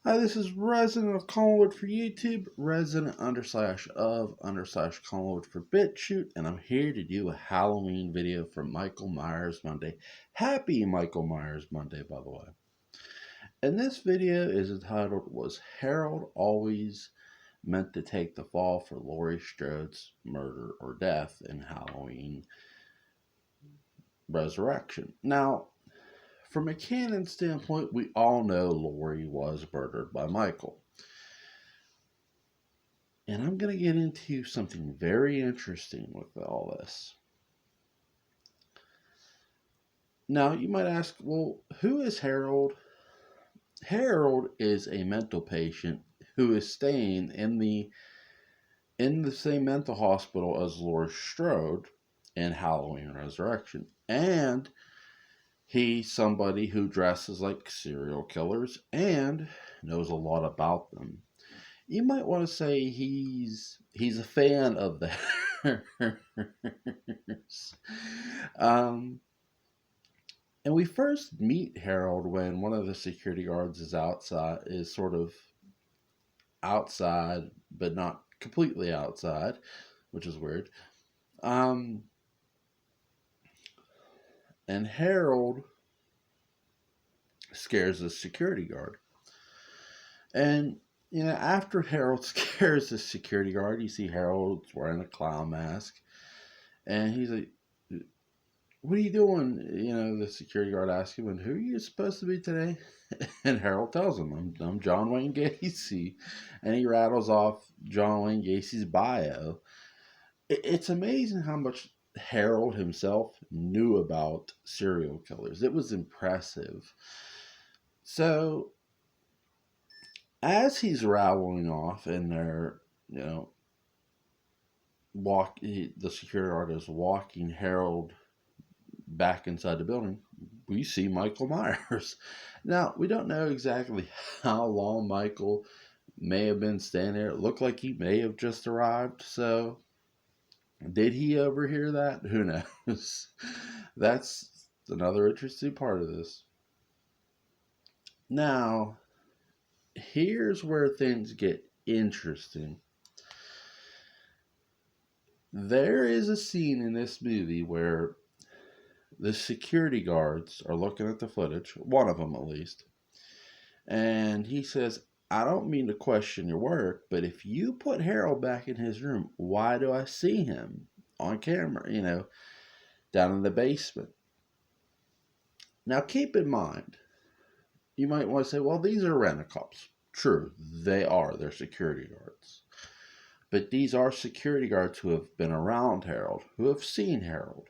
Hi, this is resident of Collingwood for YouTube, resident _of Collingwood for BitChute, and I'm here to do a Halloween video for Michael Myers Monday. Happy Michael Myers Monday, by the way. And this video is entitled, Was Harold Always Meant to Take the Fall for Laurie Strode's Murder or Death in Halloween Resurrection? Now, from a canon standpoint, we all know Laurie was murdered by Michael. And I'm going to get into something very interesting with all this. Now, you might ask, well, who is Harold? Harold is a mental patient who is staying in the same mental hospital as Laurie Strode in Halloween Resurrection. And he's somebody who dresses like serial killers and knows a lot about them. You might want to say he's a fan of theirs. And we first meet Harold when one of the security guards is sort of outside, but not completely outside, which is weird. And Harold scares the security guard. And after Harold scares the security guard, you see Harold's wearing a clown mask. And he's like, what are you doing? The security guard asks him, and who are you supposed to be today? And Harold tells him, I'm John Wayne Gacy. And he rattles off John Wayne Gacy's bio. It's amazing how much Harold himself knew about serial killers. It was impressive. So, as he's rattling off and they're, the security guard is walking Harold back inside the building, we see Michael Myers. Now, we don't know exactly how long Michael may have been standing there. It looked like he may have just arrived. So, did he overhear that? Who knows? That's another interesting part of this. Now, here's where things get interesting. There is a scene in this movie where the security guards are looking at the footage, one of them at least, and he says, I don't mean to question your work, but if you put Harold back in his room, why do I see him on camera, down in the basement? Now, keep in mind, you might want to say, well, these are rent-a-cops. True, they are. They're security guards. But these are security guards who have been around Harold, who have seen Harold.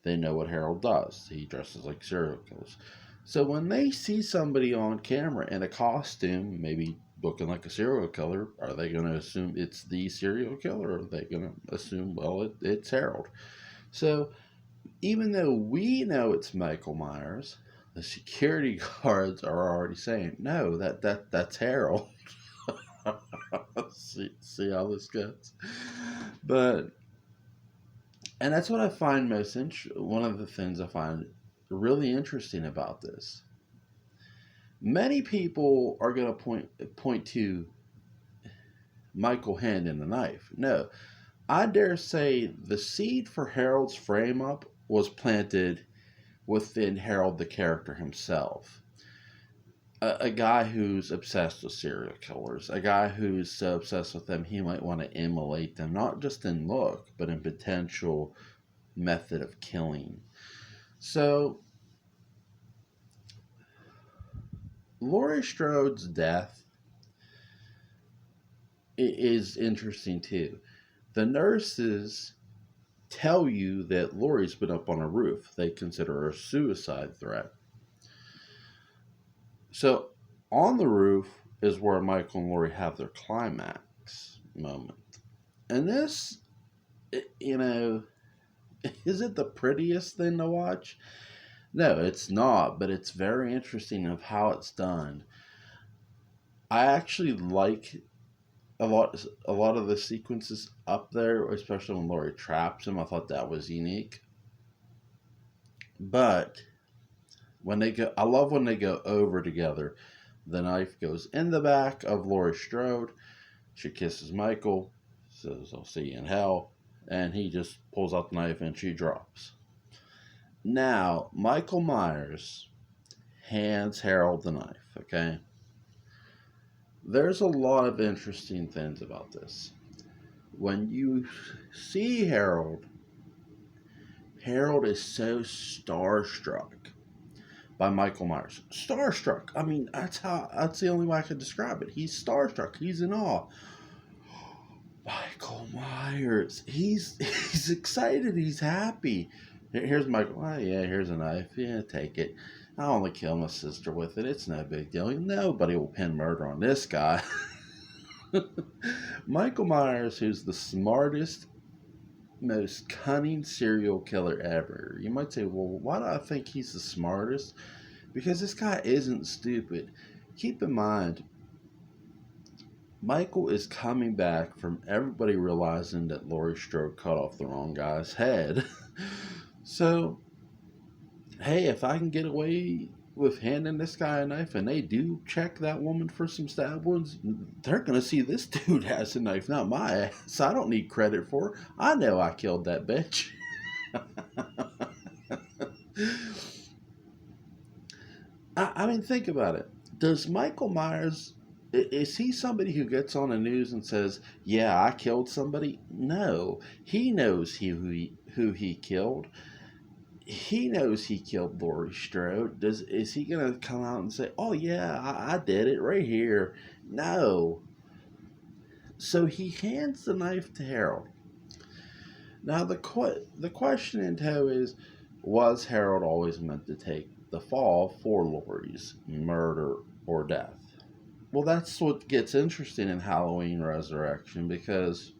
They know what Harold does. He dresses like serial killers. So when they see somebody on camera in a costume, maybe looking like a serial killer, are they going to assume it's the serial killer? Or are they going to assume, well, it's Harold? So even though we know it's Michael Myers, the security guards are already saying, no, that's Harold. see how this goes. And that's what I find one of the things I find really interesting about this. Many people are going to point to Michael handing the knife. No, I dare say the seed for Harold's frame up was planted within Harold the character himself. A guy who's obsessed with serial killers, a guy who's so obsessed with them he might want to immolate them, not just in look, but in potential method of killing. So, Laurie Strode's death is interesting too. The nurses tell you that Laurie's been up on a roof. They consider her a suicide threat. So, on the roof is where Michael and Laurie have their climax moment. And this, is it the prettiest thing to watch? No, it's not, but it's very interesting of how it's done. I actually like a lot of the sequences up there, especially when Laurie traps him. I thought that was unique. But I love when they go over together. The knife goes in the back of Laurie Strode. She kisses Michael, says, I'll see you in hell. And he just pulls out the knife and she drops. Now, Michael Myers hands Harold the knife, okay? There's a lot of interesting things about this. When you see Harold is so starstruck by Michael Myers. Starstruck. I mean, that's the only way I could describe it. He's starstruck. He's in awe. Michael Myers. He's excited. He's happy. Here's Michael. Oh, yeah, here's a knife. Yeah, take it. I'll only kill my sister with it. It's no big deal. Nobody will pin murder on this guy. Michael Myers, who's the smartest, most cunning serial killer ever. You might say, well, why do I think he's the smartest? Because this guy isn't stupid. Keep in mind, Michael is coming back from everybody realizing that Laurie Strode cut off the wrong guy's head. So, hey, if I can get away with handing this guy a knife and they do check that woman for some stab wounds, they're going to see this dude has a knife, not my ass. I don't need credit for it. I know I killed that bitch. I mean, think about it. Does Michael Myers, is he somebody who gets on the news and says, yeah, I killed somebody? No. He knows who he killed. He knows he killed Laurie Strode. Is he going to come out and say, oh, yeah, I did it right here? No. So he hands the knife to Harold. Now, the question in tow is, was Harold always meant to take the fall for Laurie's murder or death? Well, that's what gets interesting in Halloween Resurrection, because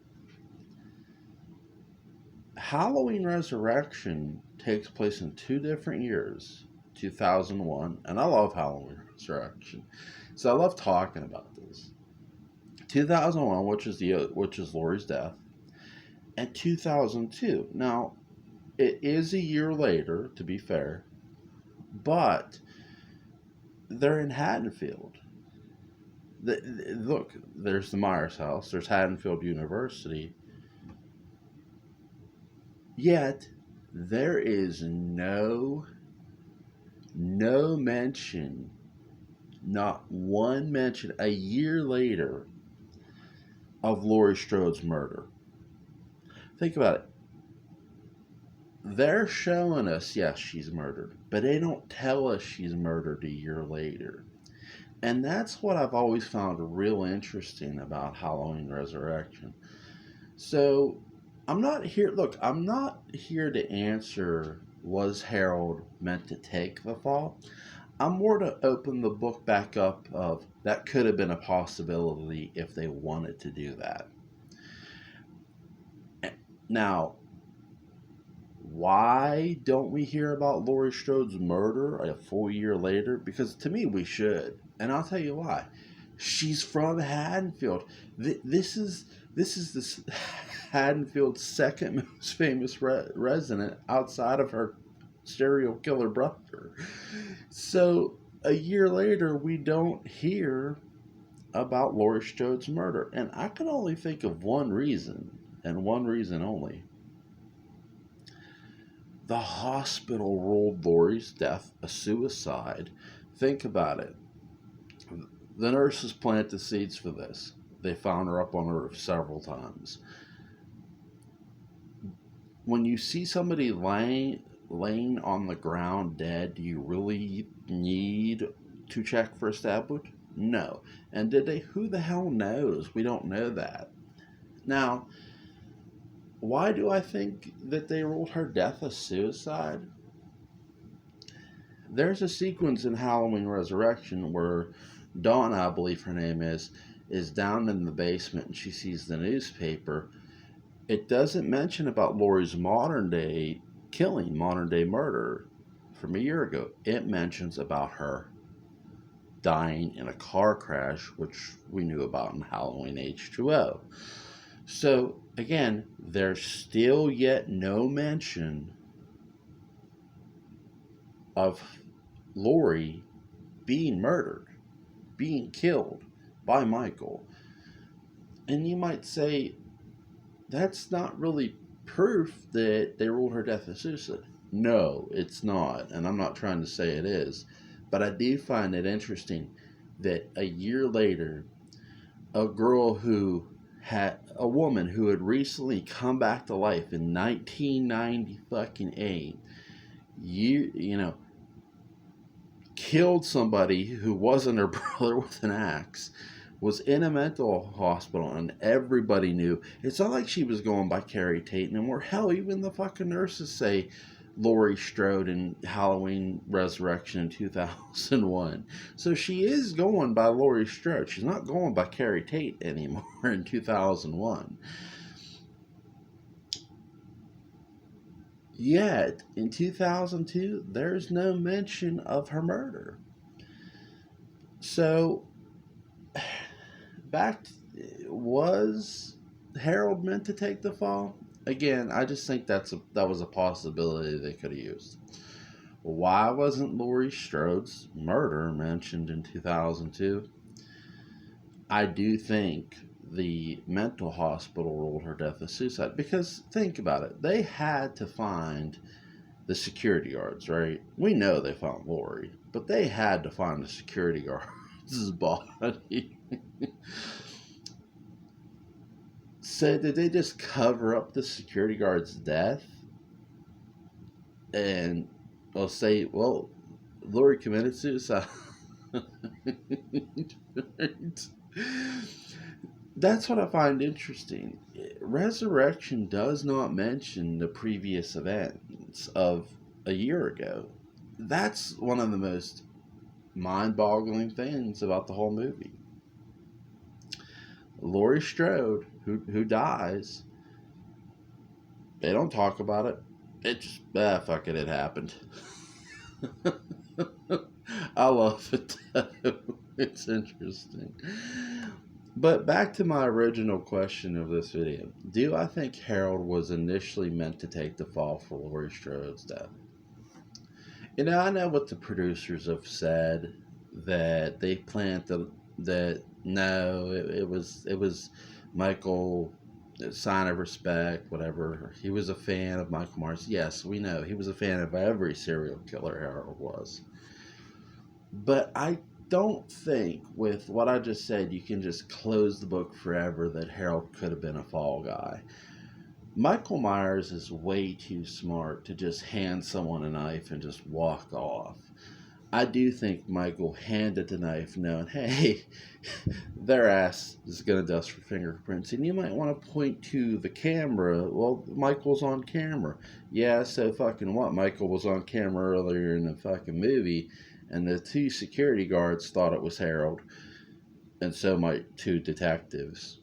Halloween Resurrection takes place in 2 different years, 2001, and I love Halloween Resurrection, so I love talking about this. 2001, which is Laurie's death, and 2002. Now, it is a year later, to be fair, but they're in Haddonfield. Look, there's the Myers house, there's Haddonfield University, yet there is no mention, not one mention, a year later, of Laurie Strode's murder. Think about it. They're showing us, yes, she's murdered, but they don't tell us she's murdered a year later. And that's what I've always found real interesting about Halloween Resurrection. So, I'm not here to answer, was Harold meant to take the fall? I'm more to open the book back up of that could have been a possibility if they wanted to do that. Now, why don't we hear about Laurie Strode's murder a full year later? Because to me, we should. And I'll tell you why. She's from Haddonfield. This is this Haddonfield's second most famous resident outside of her serial killer brother. So a year later, we don't hear about Laurie Strode's murder. And I can only think of one reason, and one reason only. The hospital ruled Laurie's death a suicide. Think about it. The nurses planted the seeds for this. They found her up on the roof several times. When you see somebody laying on the ground dead, do you really need to check for a stab wound? No. And did they? Who the hell knows? We don't know that. Now, why do I think that they ruled her death a suicide? There's a sequence in Halloween Resurrection where Dawn, I believe her name is down in the basement and she sees the newspaper. It doesn't mention about Laurie's modern day murder from a year ago. It mentions about her dying in a car crash, which we knew about in Halloween H2O. So, again, there's still yet no mention of Laurie being murdered. being killed by Michael. And you might say, that's not really proof that they ruled her death a suicide. No, it's not. And I'm not trying to say it is. But I do find it interesting that a year later, a woman who had recently come back to life in 1990 fucking 8, you know, killed somebody who wasn't her brother with an axe, was in a mental hospital, and everybody knew. It's not like she was going by Carrie Tate anymore. Hell, even the fucking nurses say Laurie Strode in Halloween Resurrection in 2001. So she is going by Laurie Strode. She's not going by Carrie Tate anymore in 2001. Yet, in 2002, there's no mention of her murder. So, back to, was Harold meant to take the fall? Again, I just think that was a possibility they could have used. Why wasn't Laurie Strode's murder mentioned in 2002? I do think the mental hospital ruled her death a suicide, because think about it. They had to find the security guards, right? We know they found Laurie, but they had to find the security guard's body. So did they just cover up the security guard's death? And they'll say, well, Laurie committed suicide. That's what I find interesting. Resurrection does not mention the previous events of a year ago. That's one of the most mind-boggling things about the whole movie. Laurie Strode, who dies, they don't talk about it. It just, fuck it, it happened. I love it though. It's interesting. But back to my original question of this video. Do I think Harold was initially meant to take the fall for Laurie Strode's death? You know, I know what the producers have said, that they planned that no, it was Michael, a sign of respect, whatever. He was a fan of Michael Myers. Yes, we know he was a fan of every serial killer, Harold was. But I don't think, with what I just said, you can just close the book forever that Harold could have been a fall guy. Michael Myers is way too smart to just hand someone a knife and just walk off. I do think Michael handed the knife knowing, hey, their ass is going to dust for fingerprints. And you might want to point to the camera. Well, Michael's on camera. Yeah, so fucking what? Michael was on camera earlier in the fucking movie, and the two security guards thought it was Harold. And so might two detectives.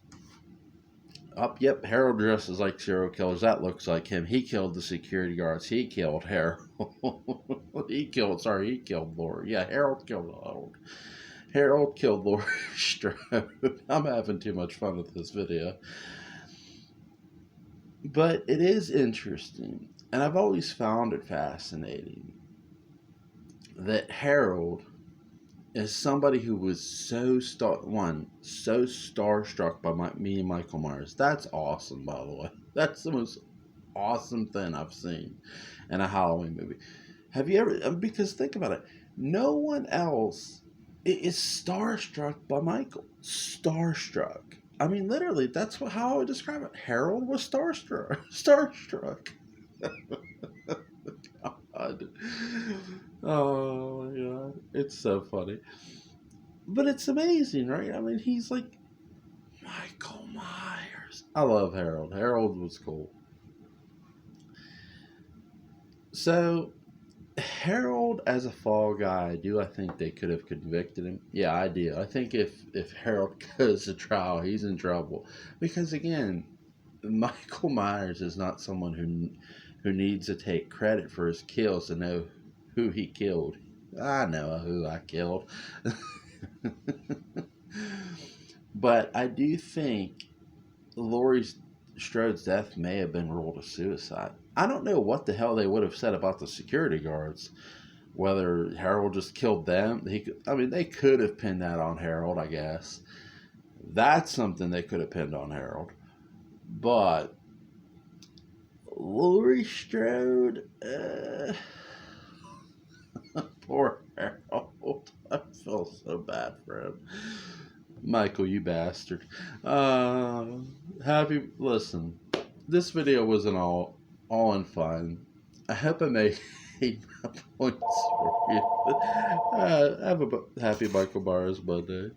Yep, Harold dresses like serial killers. That looks like him. He killed the security guards. He killed Harold. he killed Laurie. Yeah, Harold killed Harold. Harold killed Laurie Strode. I'm having too much fun with this video. But it is interesting, and I've always found it fascinating, that Harold is somebody who was so starstruck by me and Michael Myers. That's awesome, by the way. That's the most awesome thing I've seen in a Halloween movie. Have you ever? Because think about it. No one else is starstruck by Michael. Starstruck. I mean, literally, that's how I would describe it. Harold was starstruck. Starstruck. God. Oh my god. It's so funny. But it's amazing, right? I mean, he's like Michael Myers. I love Harold. Harold was cool. So, Harold as a fall guy, do I think they could have convicted him? Yeah, I do. I think if Harold goes to trial, he's in trouble. Because again, Michael Myers is not someone who needs to take credit for his kills to know who he killed. I know who I killed. But I do think Laurie Strode's death may have been ruled a suicide. I don't know what the hell they would have said about the security guards, Whether Harold just killed them, they could have pinned that on Harold, I guess. That's something they could have pinned on Harold. But Laurie Strode, poor Harold. I feel so bad for him. Michael, you bastard. Listen, this video wasn't all in fun. I hope I made my points for you. Have a happy Michael Myers Monday.